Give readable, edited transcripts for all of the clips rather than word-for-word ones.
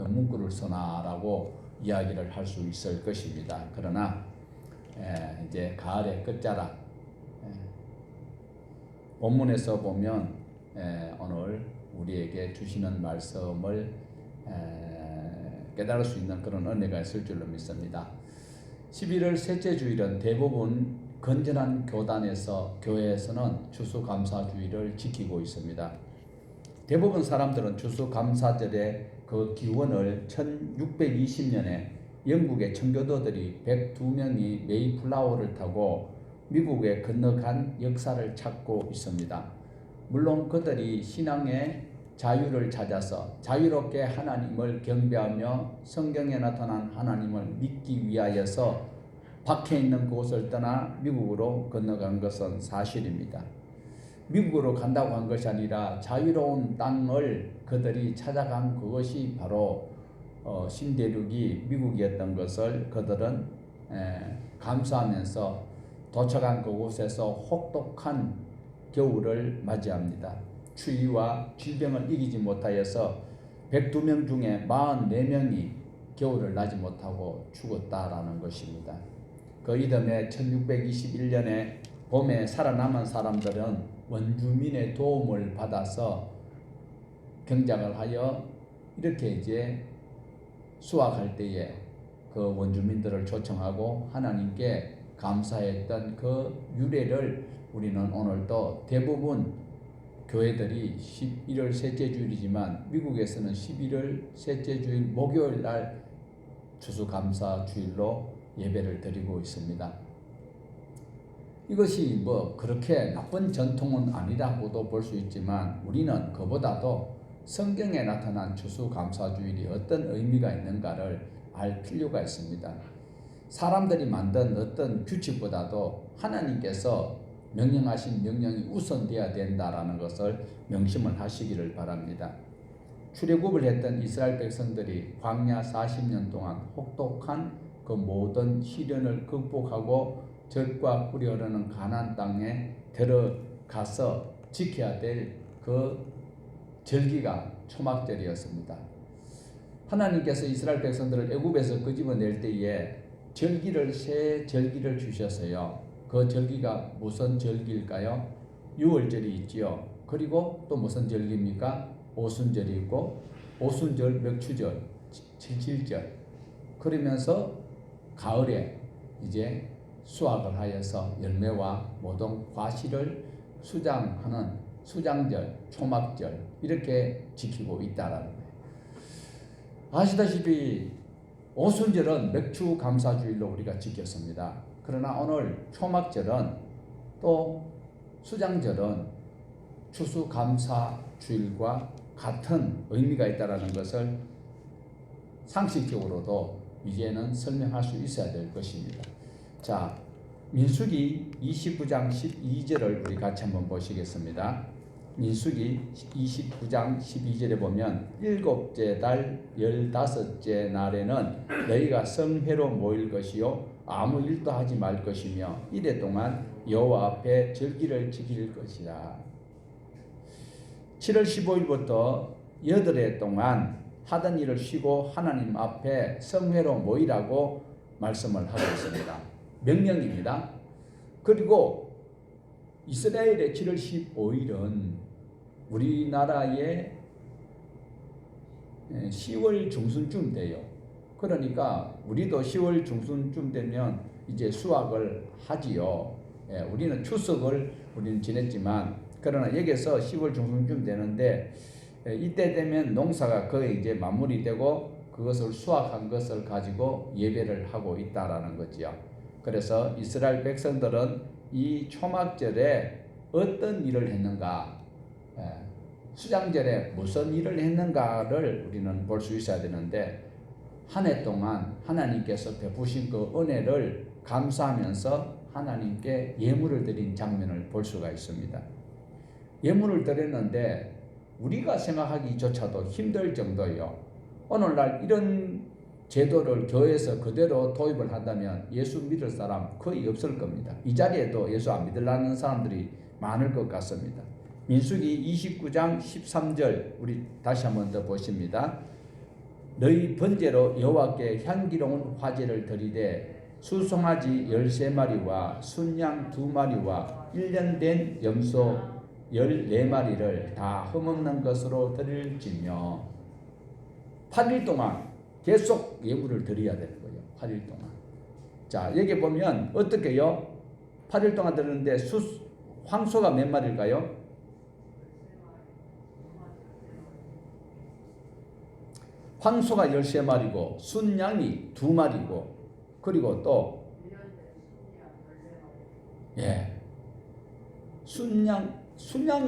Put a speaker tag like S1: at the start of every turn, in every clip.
S1: 문구를 써놔라고 이야기를 할 수 있을 것입니다. 그러나 이제 가을의 끝자락, 본문에서 보면 오늘 우리에게 주시는 말씀을 깨달을 수 있는 그런 은혜가 있을 줄로 믿습니다. 11월 셋째 주일은 대부분 건전한 교회에서는 추수감사주의를 지키고 있습니다. 대부분 사람들은 추수감사절의 그 기원을 1620년에 영국의 청교도들이 102명이 메이플라워를 타고 미국에 건너간 역사를 찾고 있습니다. 물론 그들이 신앙의 자유를 찾아서 자유롭게 하나님을 경배하며 성경에 나타난 하나님을 믿기 위하여서 박해 있는 곳을 떠나 미국으로 건너간 것은 사실입니다. 미국으로 간다고 한 것이 아니라 자유로운 땅을 그들이 찾아간 그것이 바로 신대륙이 미국이었던 것을 그들은 감사하면서 도착한 그곳에서 혹독한 겨울을 맞이합니다. 추위와 질병을 이기지 못하여서 102명 중에 44명이 겨울을 나지 못하고 죽었다라는 것입니다. 그 이듬해 1621년에 봄에 살아남은 사람들은 원주민의 도움을 받아서 경작을 하여 이렇게 이제 수확할 때에 그 원주민들을 초청하고 하나님께 감사했던 그 유래를 우리는 오늘도 대부분 교회들이 11월 셋째 주일이지만 미국에서는 11월 셋째 주일 목요일 날 추수감사 주일로 예배를 드리고 있습니다. 이것이 그렇게 나쁜 전통은 아니라고도 볼 수 있지만 우리는 그보다도 성경에 나타난 추수감사주일이 어떤 의미가 있는가를 알 필요가 있습니다. 사람들이 만든 어떤 규칙보다도 하나님께서 명령하신 명령이 우선되어야 된다라는 것을 명심을 하시기를 바랍니다. 출애굽을 했던 이스라엘 백성들이 광야 40년 동안 혹독한 그 모든 시련을 극복하고 젖과 꿀이 흐르는 가나안 땅에 들어가서 지켜야 될 그 절기가 초막절이었습니다. 하나님께서 이스라엘 백성들을 애굽에서 끄집어낼 때에 새 절기를 주셔서요. 그 절기가 무슨 절기일까요? 유월절이 있지요. 그리고 또 무슨 절기입니까? 오순절이 있고 오순절, 명추절, 칠칠절. 그러면서 가을에 이제 수확을 하여서 열매와 모든 과실을 수장하는 수장절, 초막절 이렇게 지키고 있다라는 거예요. 아시다시피 오순절은 맥추감사주일로 우리가 지켰습니다. 그러나 오늘 초막절은 또 수장절은 추수감사주일과 같은 의미가 있다는 것을 상식적으로도 이제는 설명할 수 있어야 될 것입니다. 자, 민수기 29장 12절을 우리 같이 한번 보시겠습니다. 민수기 29장 12절에 보면 일곱째 달 15째 날에는 너희가 성회로 모일 것이요 아무 일도 하지 말 것이며 이래 동안 여호와 앞에 절기를 지킬 것이라. 7월 15일부터 8해 동안 하던 일을 쉬고 하나님 앞에 성회로 모이라고 말씀을 하고 있습니다. 명령입니다. 그리고 이스라엘의 7월 15일은 우리나라의 10월 중순쯤 돼요. 그러니까 우리도 10월 중순쯤 되면 이제 수확을 하지요. 우리는 추석을 지냈지만 그러나 여기서 10월 중순쯤 되는데 이때 되면 농사가 거의 이제 마무리되고 그것을 수확한 것을 가지고 예배를 하고 있다라는 거지요. 그래서 이스라엘 백성들은 이 초막절에 어떤 일을 했는가, 수장절에 무슨 일을 했는가를 우리는 볼 수 있어야 되는데 한 해 동안 하나님께서 베푸신 그 은혜를 감사하면서 하나님께 예물을 드린 장면을 볼 수가 있습니다. 예물을 드렸는데 우리가 생각하기조차도 힘들 정도예요. 오늘날 이런 제도를 교회에서 그대로 도입을 한다면 예수 믿을 사람 거의 없을 겁니다. 이 자리에도 예수 안 믿으려는 사람들이 많을 것 같습니다. 민수기 29장 13절 우리 다시 한번 더 보십니다. 너희 번제로 여호와께 향기로운 화제를 드리되 수송아지 13마리와 순양 2마리와 1년 된 염소 14마리를 다 흠없는 것으로 드릴지며 8일 동안 계속 예물을 드려야 되는 거예요. 8일 동안. 자, 여기 보면 어떻게요? 8일 동안 드리는데 황소가 몇 마리일까요? 황소가 13마리고 순양이 2마리고 그리고 또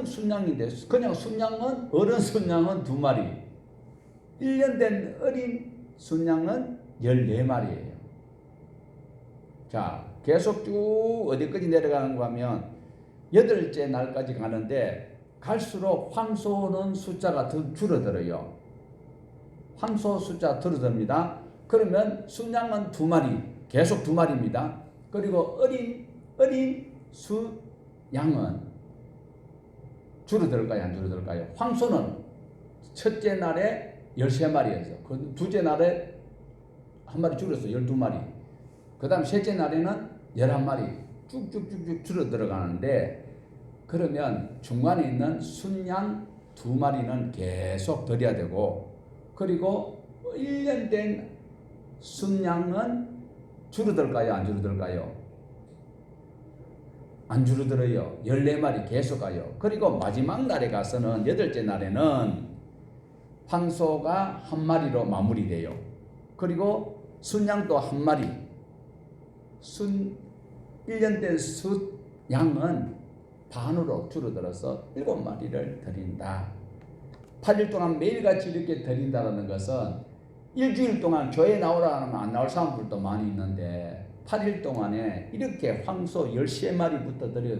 S1: 순양인데 그냥 순양은 어른 순양은 2마리 1년 된 어린 순양은 14마리예요. 자, 계속 쭉 어디까지 내려가는가 하면 8째 날까지 가는데 갈수록 황소는 숫자가 더 줄어들어요. 황소 숫자 줄어듭니다. 그러면 순양은 2마리, 계속 2마리입니다. 그리고 어린 수양은 줄어들까요? 안 줄어들까요? 황소는 첫째 날에 13마리였어. 그 둘째 날에 한 마리 줄었어. 12마리. 그 다음 셋째 날에는 11마리. 쭉쭉쭉쭉 줄어들어 가는데 그러면 중간에 있는 순양 2마리는 계속 드려야 되고 그리고 1년 된 순양은 줄어들까요? 안 줄어들까요? 안 줄어들어요. 14마리 계속 가요. 그리고 마지막 날에 가서는 8째 날에는 황소가 1마리로 마무리돼요. 그리고 순양도 1마리. 1년 된 순양은 반으로 줄어들어서 7마리를 드린다. 8일 동안 매일같이 이렇게 드린다는 것은 일주일 동안 교회 나오라 하면 안 나올 사람들도 많이 있는데 8일 동안에 이렇게 황소 13마리부터 드려.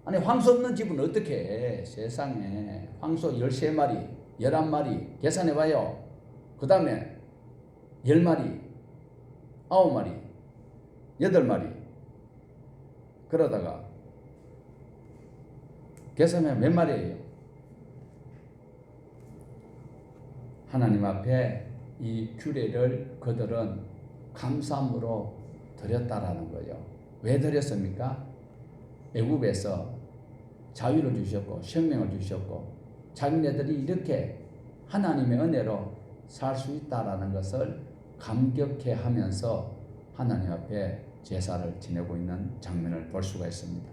S1: 아니 황소 없는 집은 어떻게 해? 세상에 황소 13마리 11마리 계산해봐요. 그 다음에 10마리 9마리 8마리 그러다가 계산하면 몇 마리예요? 하나님 앞에 이 규례를 그들은 감사함으로 드렸다라는 거예요. 왜 드렸습니까? 애굽에서 자유를 주셨고 생명을 주셨고 자기네들이 이렇게 하나님의 은혜로 살 수 있다라는 것을 감격해 하면서 하나님 앞에 제사를 지내고 있는 장면을 볼 수가 있습니다.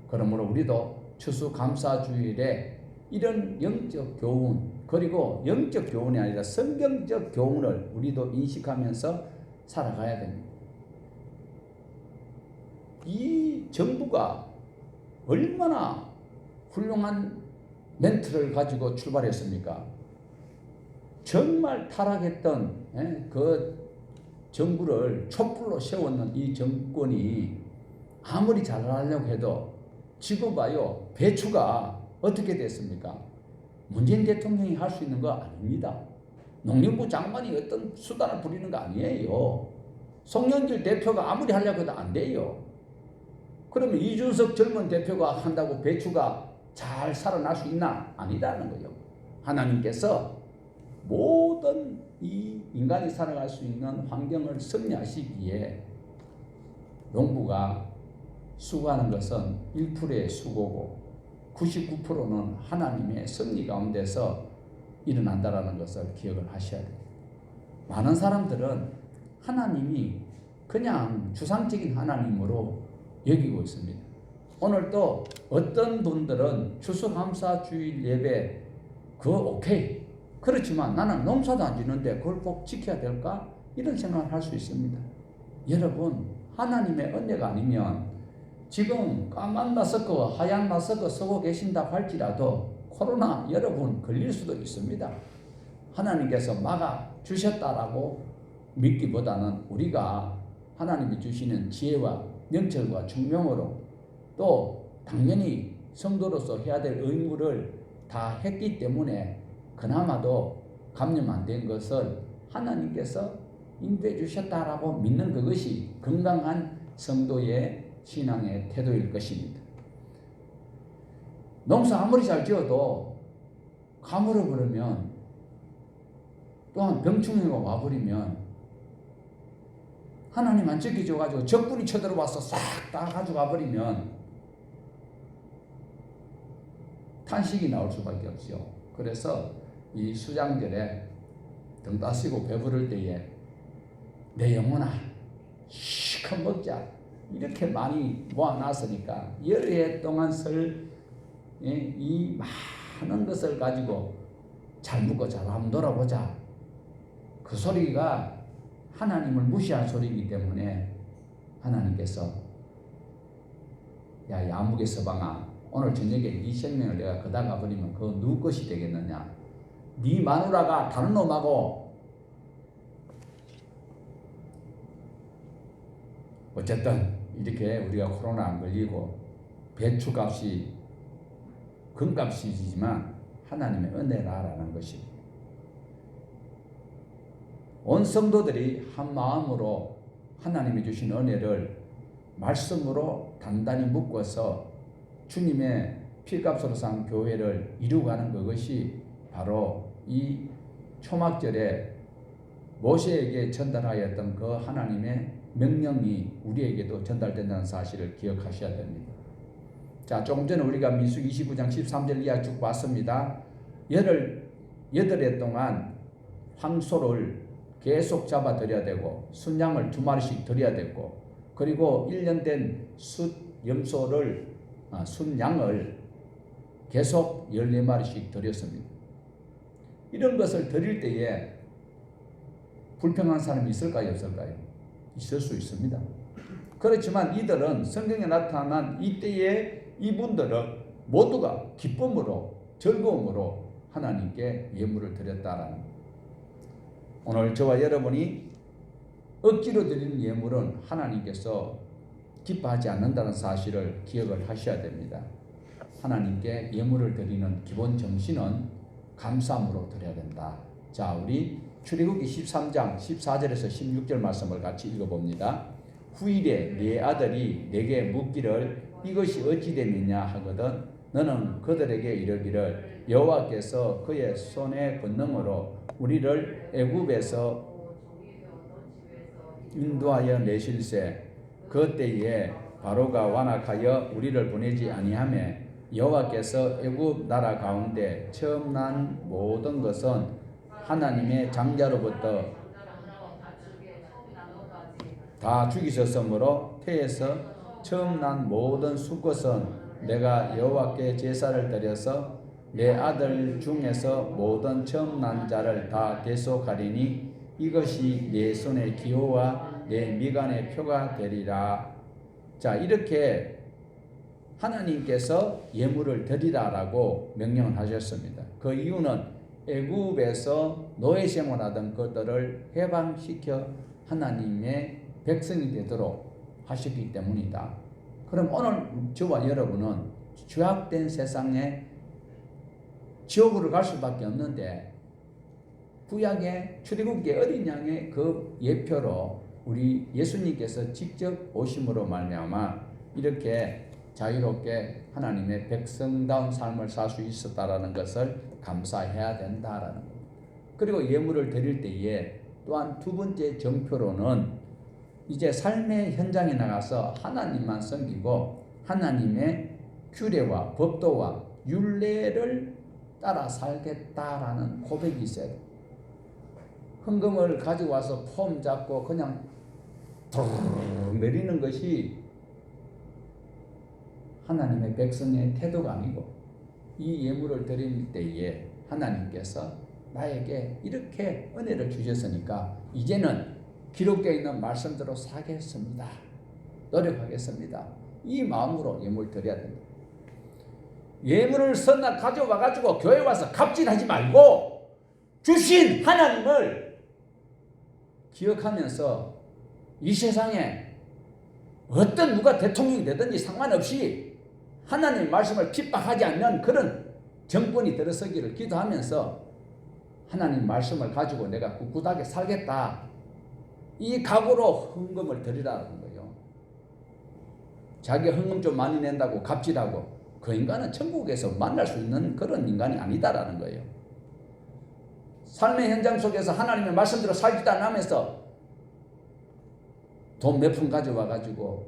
S1: 그러므로 우리도 추수감사주일에 이런 영적 교훈 그리고 영적 교훈이 아니라 성경적 교훈을 우리도 인식하면서 살아가야 됩니다. 이 정부가 얼마나 훌륭한 멘트를 가지고 출발했습니까? 정말 타락했던 그 정부를 촛불로 세웠는 이 정권이 아무리 잘하려고 해도 지금 봐요. 배추가 어떻게 됐습니까? 문재인 대통령이 할 수 있는 거 아닙니다. 농림부 장관이 어떤 수단을 부리는 거 아니에요. 송영길 대표가 아무리 하려고 해도 안 돼요. 그러면 이준석 젊은 대표가 한다고 배추가 잘 살아날 수 있나? 아니다는 거예요. 하나님께서 모든 이 인간이 살아갈 수 있는 환경을 섭리하시기에 농부가 수고하는 것은 1%의 수고고 99%는 하나님의 섭리 가운데서 일어난다라는 것을 기억을 하셔야 돼요. 많은 사람들은 하나님이 그냥 추상적인 하나님으로 여기고 있습니다. 오늘 또 어떤 분들은 추수감사주일 예배 그거 오케이. 그렇지만 나는 농사도 안 지는데 그걸 꼭 지켜야 될까? 이런 생각을 할 수 있습니다. 여러분 하나님의 은혜가 아니면 지금 까만 마스크, 하얀 마스크 쓰고 계신다 할지라도 코로나 여러분 걸릴 수도 있습니다. 하나님께서 막아 주셨다라고 믿기보다는 우리가 하나님이 주시는 지혜와 명철과 총명으로 또 당연히 성도로서 해야 될 의무를 다 했기 때문에 그나마도 감염 안 된 것을 하나님께서 인도해 주셨다라고 믿는 그것이 건강한 성도의 신앙의 태도일 것입니다. 농사 아무리 잘 지어도 가물어 버리면 또한 병충해가 와버리면 하나님 안 지켜줘가지고 적군이 쳐들어와서 싹 다 가져가 버리면 탄식이 나올 수밖에 없죠. 그래서 이 수장절에 등 따시고 배부를 때에 내 영혼아 시컷 먹자 이렇게 많이 모아놨으니까 여러 해 동안 이 많은 것을 가지고 잘 먹고 잘 한번 놀아보자. 그 소리가 하나님을 무시한 소리이기 때문에 하나님께서 야 야무게 서방아 오늘 저녁에 네 생명을 내가 거다 가버리면 그거 누구 것이 되겠느냐. 네 마누라가 다른 놈하고 어쨌든 이렇게 우리가 코로나 안 걸리고 배추값이 금값이지만 하나님의 은혜라라는 것이 온 성도들이 한 마음으로 하나님이 주신 은혜를 말씀으로 단단히 묶어서 주님의 피값으로 산 교회를 이루어가는 그것이 바로 이 초막절에 모세에게 전달하였던 그 하나님의 명령이 우리에게도 전달된다는 사실을 기억하셔야 됩니다. 자, 조금 전에 우리가 민수기 29장 13절 이하 쭉 봤습니다. 여덟 해 동안 황소를 계속 잡아들여야 되고 순양을 2마리씩 드려야 되고 그리고 1년 된 순양을 계속 14마리씩 드렸습니다. 이런 것을 드릴 때에 불평한 사람이 있을까요? 없을까요? 있을 수 있습니다. 그렇지만 이들은 성경에 나타난 이때에 이분들은 모두가 기쁨으로 즐거움으로 하나님께 예물을 드렸다라는 것. 오늘 저와 여러분이 억지로 드리는 예물은 하나님께서 기뻐하지 않는다는 사실을 기억을 하셔야 됩니다. 하나님께 예물을 드리는 기본 정신은 감사함으로 드려야 된다. 자, 우리 출애굽기 13장 14절에서 16절 말씀을 같이 읽어봅니다. 후일에 네 아들이 내게 묻기를 이것이 어찌 됨이냐 하거든 너는 그들에게 이르기를 여호와께서 그의 손의 권능으로 우리를 애굽에서 인도하여 내실세 그때에 바로가 완악하여 우리를 보내지 아니하며 여호와께서 애굽 나라 가운데 처음 난 모든 것은 하나님의 장자로부터 다 죽이셨으므로 태에서 처음 난 모든 수것은 내가 여호와께 제사를 드려서 내 아들 중에서 모든 처음 난 자를 다 대속하리니 이것이 내 손의 기호와 내 미간의 표가 되리라. 자, 이렇게 하나님께서 예물을 드리라라고 명령을 하셨습니다. 그 이유는 애굽에서 노예 생활하던 그들을 해방시켜 하나님의 백성이 되도록 하셨기 때문이다. 그럼 오늘 저와 여러분은 죄악된 세상에 지옥으로 갈 수밖에 없는데 구약의 출애굽기 어린 양의 그 예표로 우리 예수님께서 직접 오심으로 말미암아 이렇게 자유롭게 하나님의 백성다운 삶을 살 수 있었다라는 것을 감사해야 된다라는 것. 그리고 예물을 드릴 때에 또한 두 번째 정표로는 이제 삶의 현장에 나가서 하나님만 섬기고 하나님의 규례와 법도와 율례를 따라 살겠다라는 고백이 있어요. 헌금을 가지고 와서 폼 잡고 그냥 내리는 것이 하나님의 백성의 태도가 아니고 이 예물을 드릴 때에 하나님께서 나에게 이렇게 은혜를 주셨으니까 이제는 기록되어 있는 말씀대로 살겠습니다. 노력하겠습니다. 이 마음으로 예물 드려야 됩니다. 예물을 선나 가져와가지고 교회 와서 갑질하지 말고 주신 하나님을 기억하면서 이 세상에 어떤 누가 대통령이 되든지 상관없이 하나님의 말씀을 핍박하지 않는 그런 정권이 들어서기를 기도하면서 하나님 말씀을 가지고 내가 꿋꿋하게 살겠다. 이 각오로 헌금을 드리라는 거예요. 자기 헌금 좀 많이 낸다고 갑질하고 그 인간은 천국에서 만날 수 있는 그런 인간이 아니다라는 거예요. 삶의 현장 속에서 하나님의 말씀대로 살지도 않으면서 돈 몇 푼 가져와 가지고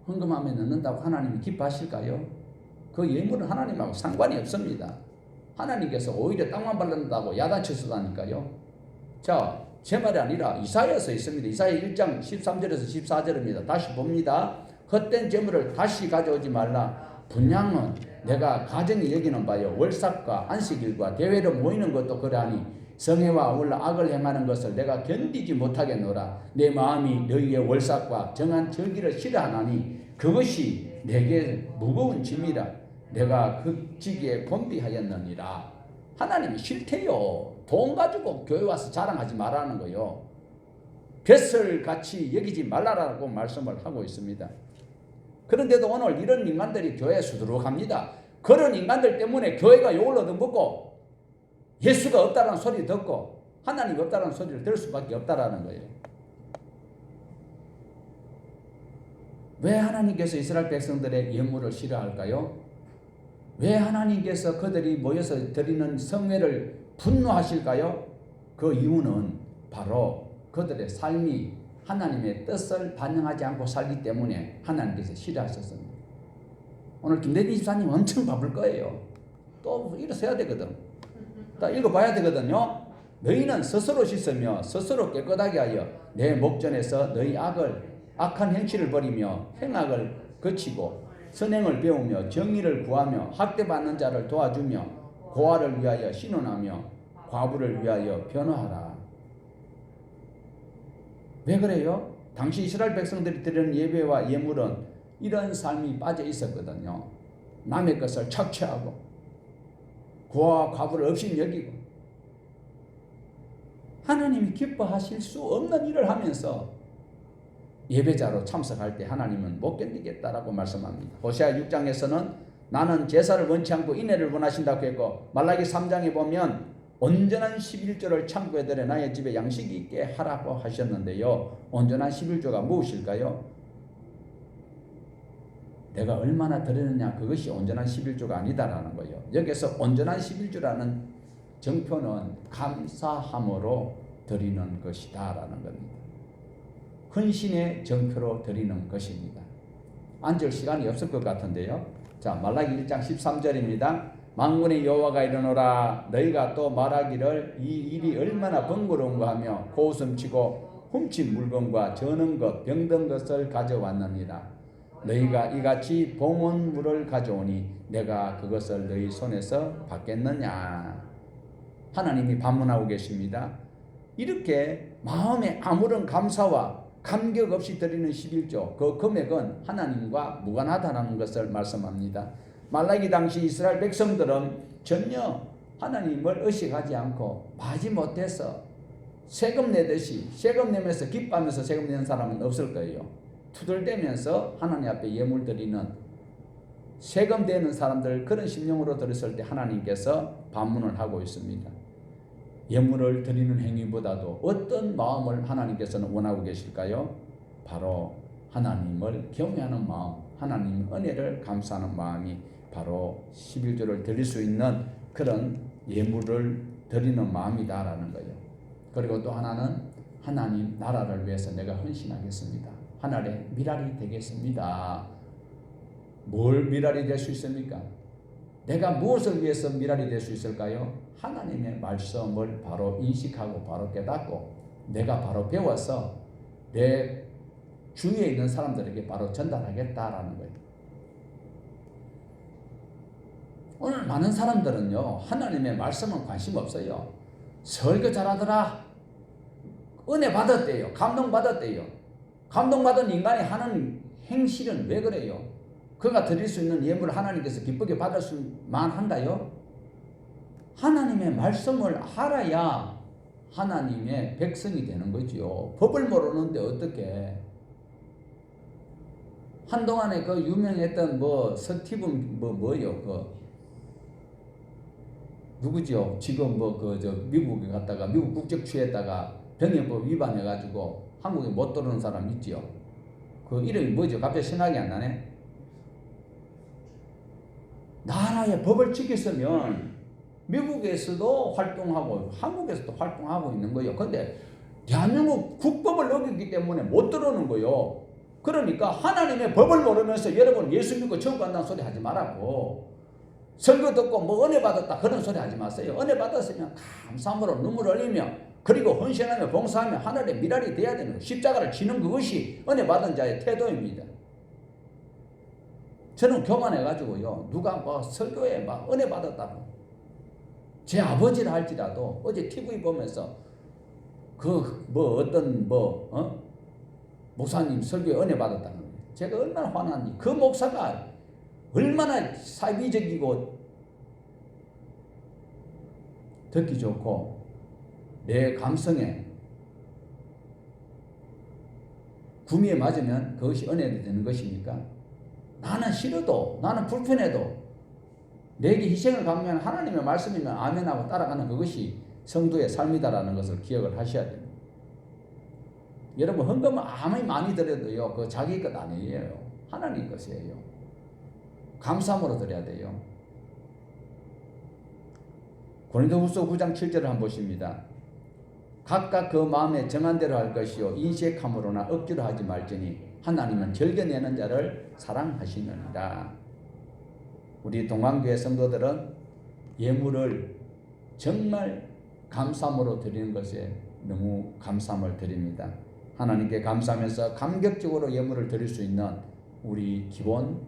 S1: 헌금함에 넣는다고 하나님이 기뻐하실까요? 그 예물은 하나님하고 상관이 없습니다. 하나님께서 오히려 땅만 발른다고 야단치시다니까요. 자, 제 말이 아니라 이사야서에 있습니다. 이사야 1장 13절에서 14절입니다. 다시 봅니다. 헛된 재물을 다시 가져오지 말라. 분양은 내가 가정이 여기는 바요. 월삭과 안식일과 대회로 모이는 것도 그러하니 성회와 아울러 악을 행하는 것을 내가 견디지 못하겠노라. 내 마음이 너희의 월삭과 정한 절기를 싫어하나니 그것이 내게 무거운 짐이라. 내가 극지기에 곤비하였느니라. 하나님이 싫대요. 돈 가지고 교회 와서 자랑하지 말라는 거요. 뱃설같이 여기지 말라라고 말씀을 하고 있습니다. 그런데도 오늘 이런 인간들이 교회에 수두룩합니다. 그런 인간들 때문에 교회가 욕을 얻어먹고 예수가 없다는 소리 듣고 하나님이 없다는 소리를 들을 수밖에 없다라는 거예요. 왜 하나님께서 이스라엘 백성들의 예물을 싫어할까요? 왜 하나님께서 그들이 모여서 드리는 성회를 분노하실까요? 그 이유는 바로 그들의 삶이 하나님의 뜻을 반영하지 않고 살기 때문에 하나님께서 싫어하셨습니다. 오늘 김대리 집사님 엄청 바쁠 거예요. 또 일어서야 되거든. 또 읽어봐야 되거든요. 너희는 스스로 씻으며 스스로 깨끗하게 하여 내 목전에서 너희 악한 행실을 버리며 행악을 그치고 선행을 배우며 정의를 구하며 학대받는 자를 도와주며 고아를 위하여 신원하며 과부를 위하여 변호하라. 왜 그래요? 당시 이스라엘 백성들이 드리는 예배와 예물은 이런 삶이 빠져 있었거든요. 남의 것을 착취하고 고아와 과부를 없인 여기고 하나님이 기뻐하실 수 없는 일을 하면서 예배자로 참석할 때 하나님은 못 견디겠다라고 말씀합니다. 호세아 6장에서는 나는 제사를 원치 않고 인애를 원하신다고 했고 말라기 3장에 보면 온전한 11조를 창고에 들여 나의 집에 양식이 있게 하라고 하셨는데요. 온전한 11조가 무엇일까요? 내가 얼마나 드리느냐 그것이 온전한 11조가 아니다라는 거예요. 여기서 온전한 11조라는 정표는 감사함으로 드리는 것이다 라는 겁니다. 헌신의 정표로 드리는 것입니다. 앉을 시간이 없을 것 같은데요. 자, 말라기 1장 13절입니다. 만군의 여호와가 이르노라 너희가 또 말하기를 이 일이 얼마나 번거로운가 하며 고웃음치고 훔친 물건과 저는 것 병든 것을 가져왔느니라. 너희가 이같이 봉헌물을 가져오니 내가 그것을 너희 손에서 받겠느냐. 하나님이 반문하고 계십니다. 이렇게 마음에 아무런 감사와 감격 없이 드리는 11조 그 금액은 하나님과 무관하다는 것을 말씀합니다. 말라기 당시 이스라엘 백성들은 전혀 하나님을 의식하지 않고 마지못해서 세금 내듯이 세금 내면서 기뻐하면서 세금 내는 사람은 없을 거예요. 투덜대면서 하나님 앞에 예물 드리는 세금 내는 사람들 그런 심령으로 드렸을 때 하나님께서 반문을 하고 있습니다. 예물을 드리는 행위보다도 어떤 마음을 하나님께서는 원하고 계실까요? 바로 하나님을 경외하는 마음, 하나님의 은혜를 감사하는 마음이 바로 11조를 드릴 수 있는 그런 예물을 드리는 마음이다라는 거예요. 그리고 또 하나는 하나님 나라를 위해서 내가 헌신하겠습니다. 하늘의 미랄이 되겠습니다. 뭘 미랄이 될 수 있습니까? 내가 무엇을 위해서 미랄이 될 수 있을까요? 하나님의 말씀을 바로 인식하고 바로 깨닫고 내가 바로 배워서 내 주위에 있는 사람들에게 바로 전달하겠다라는 거예요. 오늘 많은 사람들은요 하나님의 말씀은 관심 없어요. 설교 잘하더라, 은혜 받았대요, 감동 받았대요. 감동받은 인간이 하는 행실은 왜 그래요? 그가 드릴 수 있는 예물을 하나님께서 기쁘게 받을 수만 한가요? 하나님의 말씀을 알아야 하나님의 백성이 되는 거지요. 법을 모르는데 어떻게? 한동안에 그 유명했던 스티븐 뭐요? 누구죠? 지금 미국에 갔다가 미국 국적 취했다가 병역법 위반해가지고 한국에 못 들어오는 사람 있지요. 그 이름이 뭐죠? 갑자기 생각이 안 나네. 나라의 법을 지켰으면 미국에서도 활동하고 한국에서도 활동하고 있는 거예요. 근데 대한민국 국법을 어겼기 때문에 못 들어오는 거예요. 그러니까 하나님의 법을 모르면서 여러분 예수 믿고 천국 간다는 소리 하지 말라고. 설교 듣고 뭐 은혜 받았다 그런 소리 하지 마세요. 은혜 받았으면 감사함으로 눈물 흘리며 그리고 헌신하며 봉사하며 하늘의 미랄이 돼야 되는 거예요. 십자가를 지는 그것이 은혜 받은 자의 태도입니다. 저는 교만해가지고요. 누가 뭐 설교에 막 은혜 받았다고. 제 아버지라 할지라도 어제 TV 보면서 목사님 설교에 은혜 받았다는 거예요. 제가 얼마나 화났니. 그 목사가 얼마나 사비적이고 듣기 좋고 내 감성에 구미에 맞으면 그것이 은혜가 되는 것입니까? 나는 싫어도 나는 불편해도 내게 희생을 강요한 하나님의 말씀이면 아멘하고 따라가는 그것이 성도의 삶이다라는 것을 기억을 하셔야 됩니다. 여러분 헌금은 아무리 많이 드려도요 그 자기 것 아니에요. 하나님 것이에요. 감사함으로 드려야 돼요. 고린도후서 9장 7절을 한번 보십니다. 각각 그 마음에 정한 대로 할 것이요 인색함으로나 억지로 하지 말지니 하나님은 즐겨내는 자를 사랑하시느니라. 우리 동안교회 성도들은 예물을 정말 감사함으로 드리는 것에 너무 감사함을 드립니다. 하나님께 감사하면서 감격적으로 예물을 드릴 수 있는 우리 기본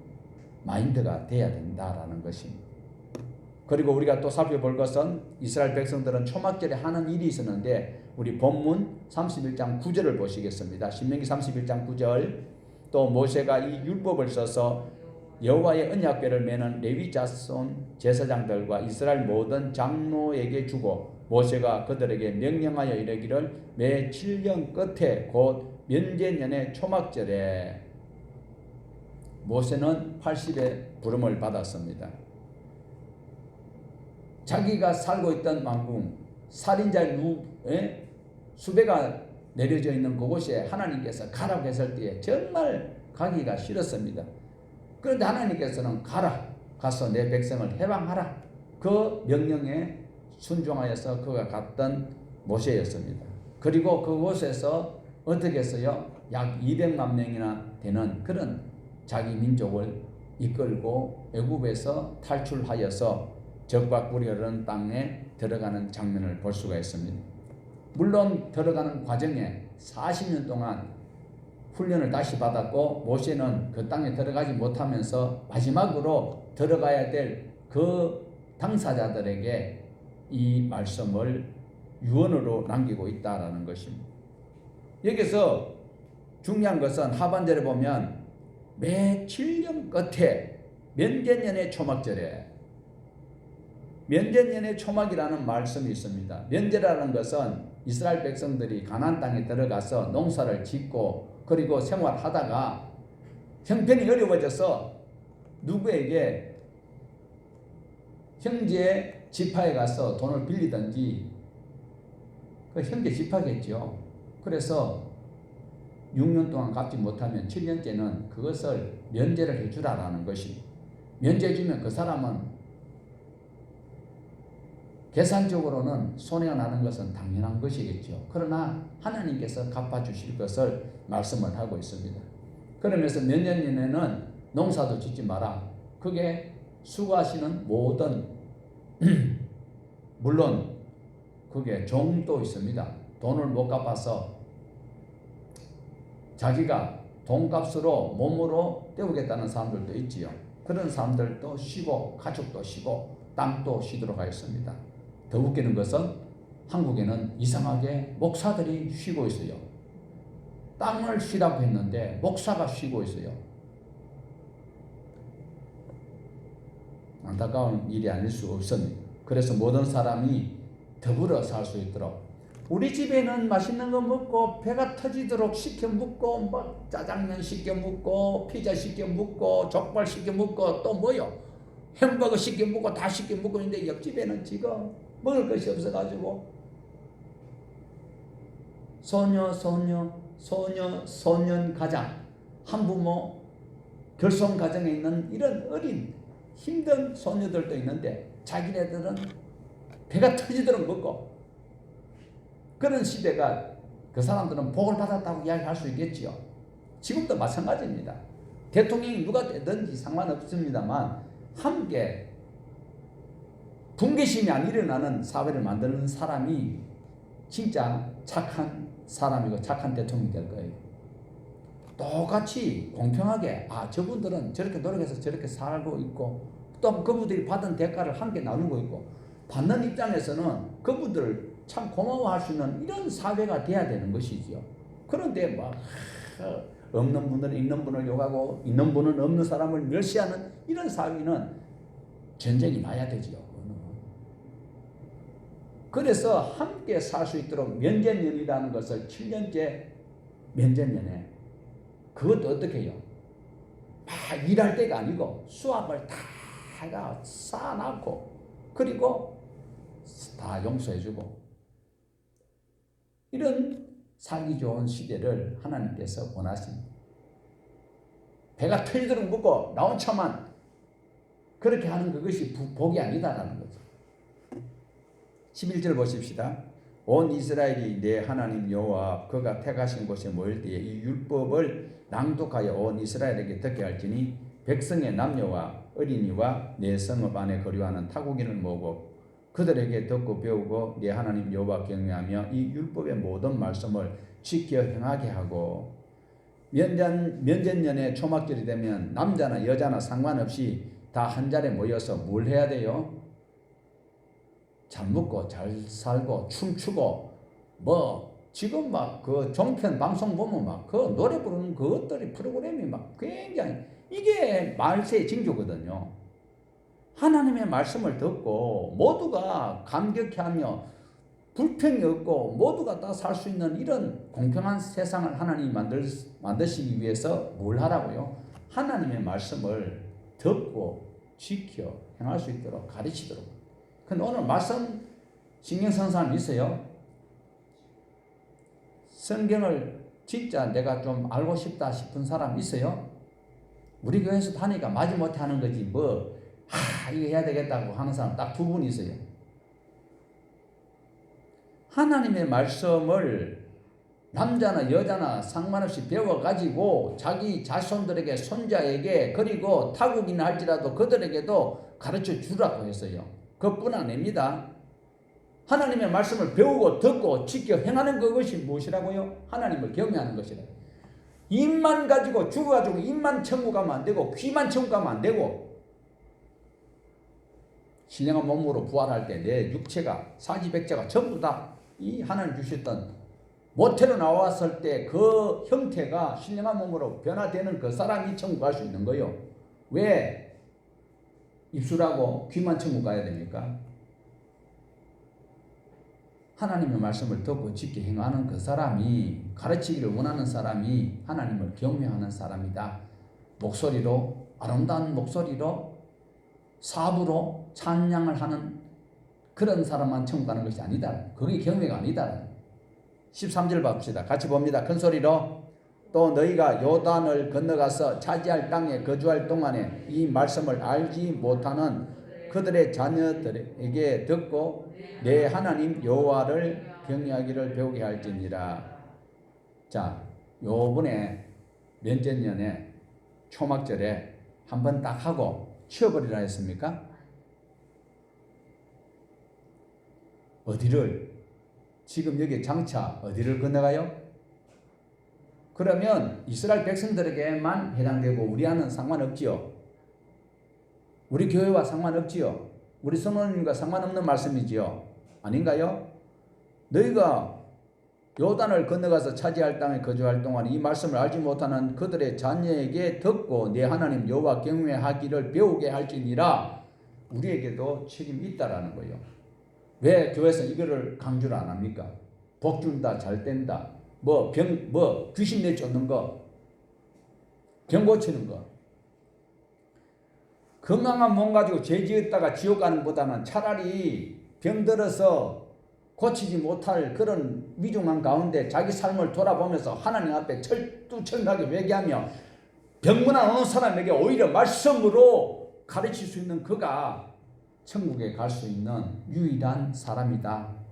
S1: 마인드가 돼야 된다라는 것입니다. 그리고 우리가 또 살펴볼 것은 이스라엘 백성들은 초막절에 하는 일이 있었는데 우리 본문 31장 9절을 보시겠습니다. 신명기 31장 9절 또 모세가 이 율법을 써서 여호와의 언약궤를 매는 레위 자손 제사장들과 이스라엘 모든 장로에게 주고 모세가 그들에게 명령하여 이르기를 매 7년 끝에 곧 면제년의 초막절에 모세는 80의 부름을 받았습니다. 자기가 살고 있던 왕궁 살인자의 수배가 내려져 있는 그곳에 하나님께서 가라고 했을 때에 정말 가기가 싫었습니다. 그런데 하나님께서는 가서 내 백성을 해방하라. 그 명령에 순종하여서 그가 갔던 모세였습니다. 그리고 그곳에서 어떻게 했어요? 약 200만 명이나 되는 그런 자기 민족을 이끌고 애굽에서 탈출하여서 적과 꿀이 흐르는 땅에 들어가는 장면을 볼 수가 있습니다. 물론 들어가는 과정에 40년 동안 훈련을 다시 받았고 모세는 그 땅에 들어가지 못하면서 마지막으로 들어가야 될 그 당사자들에게 이 말씀을 유언으로 남기고 있다라는 것입니다. 여기서 중요한 것은 하반절에 보면 매 7년 끝에 면제년의 초막절에 면제년의 초막이라는 말씀이 있습니다. 면제라는 것은 이스라엘 백성들이 가나안 땅에 들어가서 농사를 짓고 그리고 생활하다가 형편이 어려워져서 누구에게 형제 지파에 가서 돈을 빌리든지 그 형제 지파겠죠. 그래서 6년 동안 갚지 못하면 7년째는 그것을 면제를 해주라라는 것이 면제 주면 그 사람은 계산적으로는 손해가 나는 것은 당연한 것이겠죠. 그러나 하나님께서 갚아주실 것을 말씀을 하고 있습니다. 그러면서 몇 년에는 농사도 짓지 마라. 그게 수고하시는 모든 물론 그게 종도 있습니다. 돈을 못 갚아서 자기가 돈값으로 몸으로 때우겠다는 사람들도 있지요. 그런 사람들도 쉬고 가족도 쉬고 땅도 쉬도록 하였습니다. 더 웃기는 것은 한국에는 이상하게 목사들이 쉬고 있어요. 땅을 쉬라고 했는데 목사가 쉬고 있어요. 안타까운 일이 아닐 수 없습니다. 그래서 모든 사람이 더불어 살 수 있도록 우리 집에는 맛있는 거 먹고 배가 터지도록 시켜 먹고 뭐 짜장면 시켜 먹고 피자 시켜 먹고 족발 시켜 먹고 또 뭐요 햄버거 시켜 먹고 다 시켜 먹고 있는데 옆집에는 지금 먹을 것이 없어가지고 소년 가장 한부모 결손 가정에 있는 이런 어린 힘든 소녀들도 있는데 자기네들은 배가 터지도록 먹고. 그런 시대가 그 사람들은 복을 받았다고 이야기할 수 있겠지요. 지금도 마찬가지입니다. 대통령이 누가 되든지 상관없습니다만 함께 분개심이 안 일어나는 사회를 만드는 사람이 진짜 착한 사람이고 착한 대통령이 될 거예요. 똑같이 공평하게 저분들은 저렇게 노력해서 저렇게 살고 있고 또 그분들이 받은 대가를 함께 나누고 있고 받는 입장에서는 그분들을 참 고마워할 수 있는 이런 사회가 돼야 되는 것이지요. 그런데 없는 분들은 있는 분을 욕하고 있는 분은 없는 사람을 멸시하는 이런 사회는 전쟁이 나야 되지요. 그래서 함께 살 수 있도록 면제년이라는 것을 7년째 면제년에 그것도 어떻게 해요? 막 일할 때가 아니고 수압을 다 쌓아놓고 그리고 다 용서해주고 이런 살기 좋은 시대를 하나님께서 원하십니다. 배가 터지도록 먹고 나온 차만 그렇게 하는 그것이 복이 아니다라는 거죠. 11절 보십시다. 온 이스라엘이 내 하나님 여호와 그가 택하신 곳에 모일 때에 이 율법을 낭독하여 온 이스라엘에게 듣게 할지니 백성의 남녀와 어린이와 내 성읍 안에 거류하는 타국인을 모으고 그들에게 듣고 배우고 내 하나님 여호와 경외하며 이 율법의 모든 말씀을 지켜 행하게 하고 면전년에 초막절이 되면 남자나 여자나 상관없이 다 한 자리에 모여서 뭘 해야 돼요? 잘 먹고 잘 살고 춤추고 지금 그 종편 방송 보면 그 노래 부르는 그것들이 프로그램이 굉장히 이게 말세의 징조거든요. 하나님의 말씀을 듣고 모두가 감격해하며 불평이 없고 모두가 다 살 수 있는 이런 공평한 세상을 하나님이 만드시기 위해서 뭘 하라고요? 하나님의 말씀을 듣고 지켜 행할 수 있도록 가르치도록. 근데 오늘 말씀 신경 쓰는 사람 있어요? 성경을 진짜 내가 좀 알고 싶다 싶은 사람 있어요? 우리 교회에서 다니까 마지못해 하는 거지 이거 해야 되겠다고 하는 사람 딱 두 분 있어요. 하나님의 말씀을 남자나 여자나 상관없이 배워가지고 자기 자손들에게 손자에게 그리고 타국이나 할지라도 그들에게도 가르쳐 주라고 했어요. 그뿐 아닙니다. 하나님의 말씀을 배우고 듣고 지켜 행하는 그것이 무엇이라고요? 하나님을 경외하는 것이라. 입만 가지고 죽어가지고 입만 천국 가면 안 되고 귀만 천국 가면 안 되고 신령한 몸으로 부활할 때 내 육체가 사지백자가 전부 다 이 하나님 주셨던 모태로 나왔을 때 그 형태가 신령한 몸으로 변화되는 그 사람이 천국 갈 수 있는 거예요. 왜 입술하고 귀만 천국 가야 됩니까? 하나님의 말씀을 듣고 지켜 행하는 그 사람이 가르치기를 원하는 사람이 하나님을 경외하는 사람이다. 목소리로 아름다운 목소리로 사부로 찬양을 하는 그런 사람만 천국 가는 것이 아니다. 그게 경외가 아니다. 13절 봅시다. 같이 봅니다. 큰 소리로 또 너희가 요단을 건너가서 차지할 땅에 거주할 동안에 이 말씀을 알지 못하는 그들의 자녀들에게 듣고 내 하나님 여호와를 경외하기를 배우게 할지니라. 자, 요번에 면전년에 초막절에 한번 딱 하고 치워버리라 했습니까? 어디를? 지금 여기 장차 어디를 건너가요? 그러면 이스라엘 백성들에게만 해당되고 우리와는 상관없지요. 우리 교회와 상관없지요. 우리 성도님과 상관없는 말씀이지요. 아닌가요? 너희가 요단을 건너가서 차지할 땅에 거주할 동안 이 말씀을 알지 못하는 그들의 자녀에게 듣고 내 하나님 여호와 경외하기를 배우게 할지니라. 우리에게도 책임이 있다라는 거예요. 왜 교회에서 이거를 강조를 안 합니까? 복 준다, 잘 된다, 귀신 내쫓는 거, 병 고치는 거. 건강한 몸 가지고 죄 지었다가 지옥 가는 보다는 차라리 병 들어서 고치지 못할 그런 위중한 가운데 자기 삶을 돌아보면서 하나님 앞에 철두철미하게 회개하며 병문안 오는 사람에게 오히려 말씀으로 가르칠 수 있는 그가 천국에 갈 수 있는 유일한 사람이다.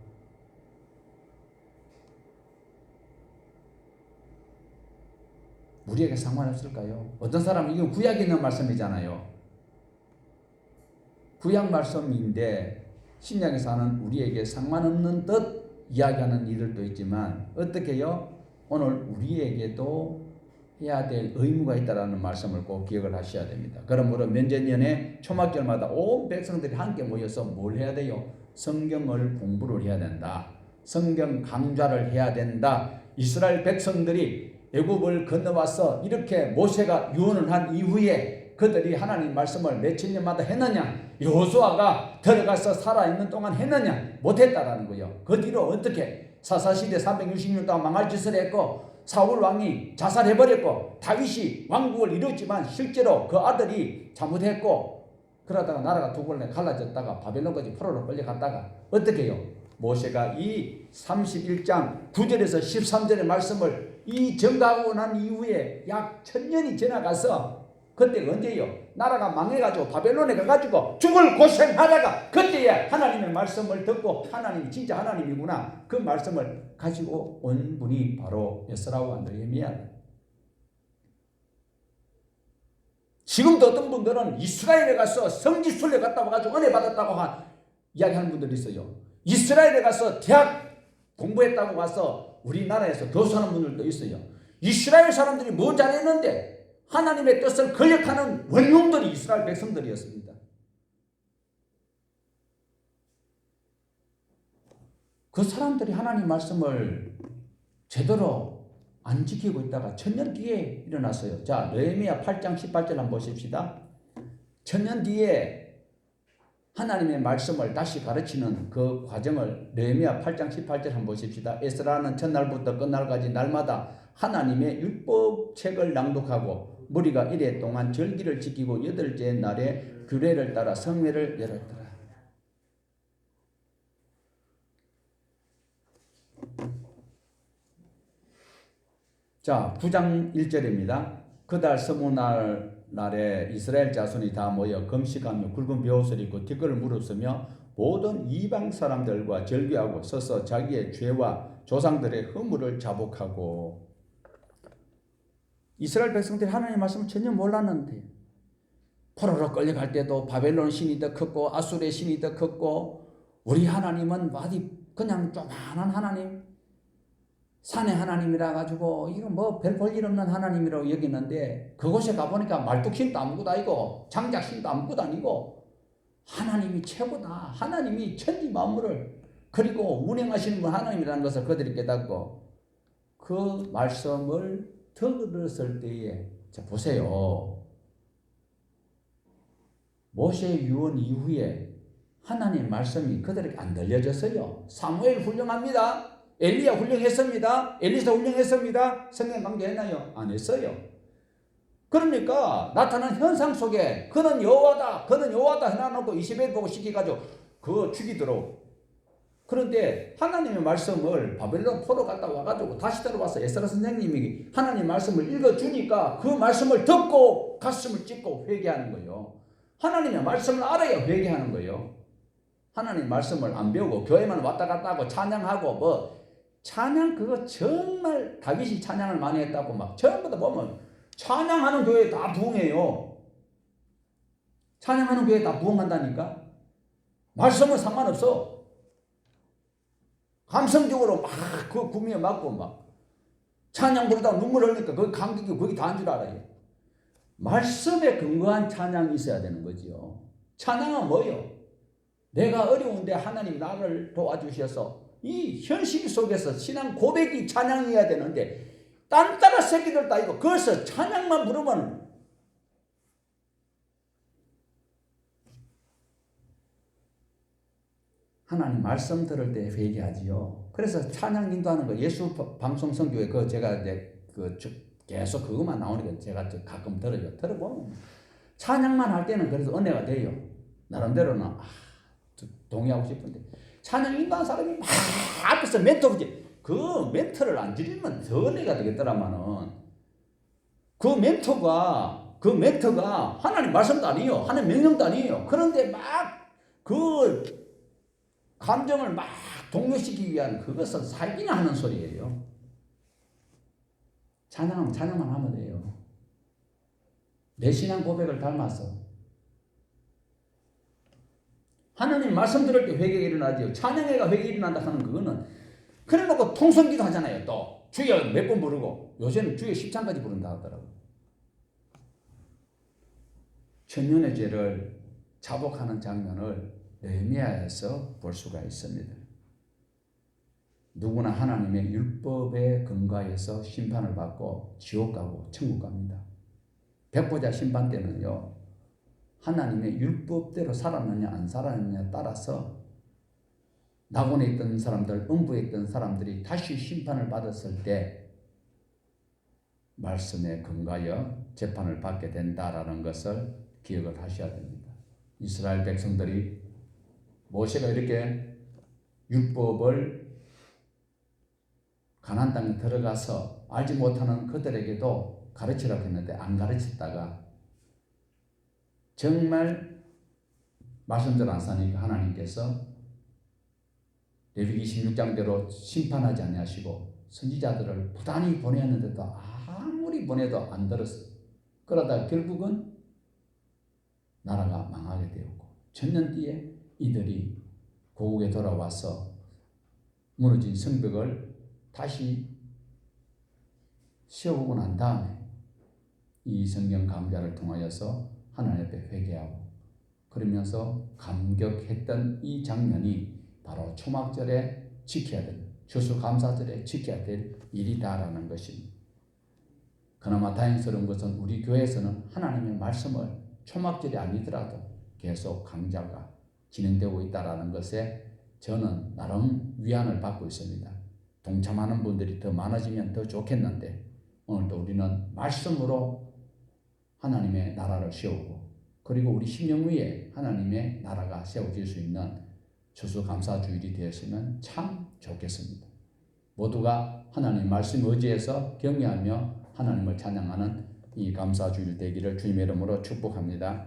S1: 우리에게 상관없을까요? 어떤 사람은 이건 구약에 있는 말씀이잖아요. 구약 말씀인데 신약에서는 우리에게 상관없는 듯 이야기하는 이들도 있지만 어떻게요? 오늘 우리에게도 해야 될 의무가 있다라는 말씀을 꼭 기억을 하셔야 됩니다. 그러므로 면제년에 초막절마다 온 백성들이 함께 모여서 뭘 해야 돼요? 성경을 공부를 해야 된다. 성경 강좌를 해야 된다. 이스라엘 백성들이 애굽을 건너와서 이렇게 모세가 유언을 한 이후에 그들이 하나님 말씀을 몇천 년마다 했느냐? 여호수아가 들어가서 살아있는 동안 했느냐? 못했다라는 거예요. 그 뒤로 어떻게 사사시대 360년 동안 망할 짓을 했고 사울 왕이 자살해버렸고 다윗이 왕국을 이뤘지만 실제로 그 아들이 잘못했고 그러다가 나라가 두 번에 갈라졌다가 바벨론까지 포로로 끌려갔다가 어떻게 해요? 모세가 이 31장 9절에서 13절의 말씀을 이 전가하고 난 이후에 약 1000년이 지나가서 그때가 언제요? 나라가 망해가지고 바벨론에 가가지고 죽을 고생하다가 그때에 하나님의 말씀을 듣고 하나님이 진짜 하나님이구나 그 말씀을 가지고 온 분이 바로 에스라와 느헤미야. 지금도 어떤 분들은 이스라엘에 가서 성지순례 갔다 와가지고 은혜 받았다고 이야기하는 분들이 있어요. 이스라엘에 가서 대학 공부했다고 가서 우리나라에서 교수하는 분들도 있어요. 이스라엘 사람들이 뭐 잘했는데 하나님의 뜻을 거역하는 원흉들이 이스라엘 백성들이었습니다. 그 사람들이 하나님 말씀을 제대로 안 지키고 있다가 1000년 뒤에 일어났어요. 자, 느헤미야 8장 18절 한번 보십시다. 1000년 뒤에 하나님의 말씀을 다시 가르치는 그 과정을 느헤미야 8장 18절 한번 보십시다. 에스라는 첫날부터 끝날까지 날마다 하나님의 율법책을 낭독하고 무리가 이래 동안 절기를 지키고 8째 날에 규례를 따라 성회를 열었더라. 자, 9장 1절입니다. 그달 서무날에 이스라엘 자손이 다 모여 금식하며 굵은 벼옷을 입고 뒷걸을 무릅쓰며 모든 이방 사람들과 절규하고 서서 자기의 죄와 조상들의 허물을 자복하고. 이스라엘 백성들이 하나님의 말씀을 전혀 몰랐는데 포로로 끌려갈 때도 바벨론 신이 더 컸고 아수르의 신이 더 컸고 우리 하나님은 어디 그냥 조만한 하나님 산의 하나님이라 가지고 이거 뭐 별 볼 일 없는 하나님이라고 여기는데 그곳에 가보니까 말뚝신도 아무것도 아니고 장작신도 아무것도 아니고 하나님이 최고다. 하나님이 천지 만물을 그리고 운행하시는 분 하나님이라는 것을 그들이 깨닫고 그 말씀을 들었을 때에 자 보세요. 모세의 유언 이후에 하나님의 말씀이 그들에게 안 들려졌어요. 사무엘 훌륭합니다. 엘리야 훌륭했습니다. 엘리사 훌륭했습니다. 성경 강조했나요? 안 했어요. 그러니까 나타난 현상 속에 그는 여호와다 그는 여호와다 해놔놓고 이세벨 보고 시켜가지고 그거 죽이도록. 그런데 하나님의 말씀을 바벨론 포로 갔다 와가지고 다시 들어와서 에스라 선생님이 하나님 말씀을 읽어주니까 그 말씀을 듣고 가슴을 찢고 회개하는 거예요. 하나님의 말씀을 알아야 회개하는 거예요. 하나님 말씀을 안 배우고 교회만 왔다 갔다 하고 찬양하고 뭐 찬양 그거 정말 다윗이 찬양을 많이 했다고 막 전부 다 보면 찬양하는 교회에 다 부흥해요. 찬양하는 교회에 다 부흥한다니까. 말씀은 상관없어. 감성적으로 막 그 구미에 맞고 막 찬양 부르다가 눈물 흘리니까 그 감격이 거기 다 한 줄 알아요. 말씀에 근거한 찬양이 있어야 되는 거지요. 찬양은 뭐예요? 내가 어려운데 하나님 나를 도와주셔서 이 현실 속에서 신앙 고백이 찬양이어야 되는데 딴따라 새끼들 다 이거 그래서 찬양만 부르면 하나님 말씀 들을 때 회개하지요. 그래서 찬양 인도하는 거 예수 방송 선교회 그 제가 이제 그 계속 그것만 나오니까 제가 가끔 들어요. 들어보면 찬양만 할 때는 그래서 은혜가 돼요. 나름대로는 동의하고 싶은데 찬양 인도하는 사람이 막 앞에서 멘트 부지 그 멘트를 안 지르면 더 은혜가 되겠더라마는 그 멘트가 하나님 말씀도 아니에요. 하나님 명령도 아니에요. 그런데 막 그 감정을 막 동요시키기 위한 그것은 살기나 하는 소리예요. 찬양하면 찬양만 하면 돼요. 내 신앙 고백을 닮아서. 하나님 말씀 들을 때 회개가 일어나죠. 찬양회가 회개 일어난다 하는 그거는 그래 놓고 통성기도 하잖아요. 또 주여 몇 번 부르고 요새는 주여 10장까지 부른다 하더라고요. 천년의 죄를 자복하는 장면을 느헤미야에서 볼 수가 있습니다. 누구나 하나님의 율법에 근거해서 심판을 받고 지옥 가고 천국 갑니다. 백보자 심판 때는요, 하나님의 율법대로 살았느냐 안 살았느냐에 따라서 낙원에 있던 사람들, 음부에 있던 사람들이 다시 심판을 받았을 때 말씀에 근거하여 재판을 받게 된다라는 것을 기억을 하셔야 됩니다. 이스라엘 백성들이 모세가 이렇게 율법을 가나안 땅에 들어가서 알지 못하는 그들에게도 가르치라고 했는데 안 가르쳤다가 정말 말씀대로 안 사니까 하나님께서 레위기 26장대로 심판하지 아니하시고 선지자들을 부단히 보내었는데도 아무리 보내도 안 들었어요. 그러다 결국은 나라가 망하게 되었고 천년 뒤에 이들이 고국에 돌아와서 무너진 성벽을 다시 세우고 난 다음에 이 성경 강좌를 통하여서 하나님 앞에 회개하고 그러면서 감격했던 이 장면이 바로 초막절에 지켜야 될, 추수감사절에 지켜야 될 일이다라는 것입니다. 그나마 다행스러운 것은 우리 교회에서는 하나님의 말씀을 초막절이 아니더라도 계속 강좌가 진행되고 있다는 것에 저는 나름 위안을 받고 있습니다. 동참하는 분들이 더 많아지면 더 좋겠는데 오늘도 우리는 말씀으로 하나님의 나라를 세우고 그리고 우리 심령 위에 하나님의 나라가 세워질 수 있는 추수감사주일이 되었으면 참 좋겠습니다. 모두가 하나님 말씀 의지해서 경외하며 하나님을 찬양하는 이 감사주일 되기를 주님의 이름으로 축복합니다.